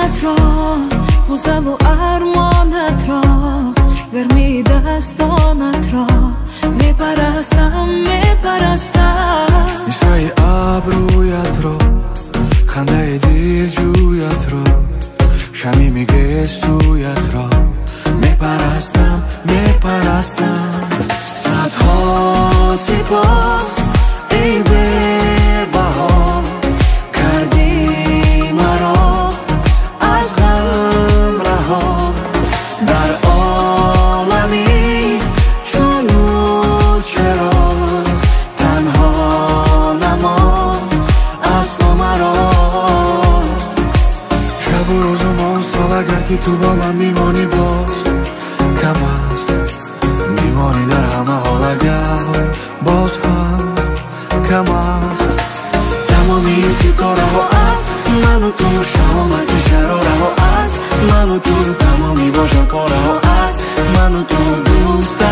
چشمت را، غصه و ارمانت را، گرمی دستانت را میپرستم میسرای ابرویت را، خنده دیر جویت را، شمی میگه سویت را میپرستم صدها سپاس ای بها، کردی مرا از غم رها، در عالمی چون چرا تنها نما اصلا مرا. شب و روز و ماه سال اگر که تو با من میمانی باز کم است، میمانی در همه حال اگر باز هم کم است. تمامی ستاره ها است من و تو، شامت شراره ها است من و تو، تمامی باشه پاره ها است من و تو، دوست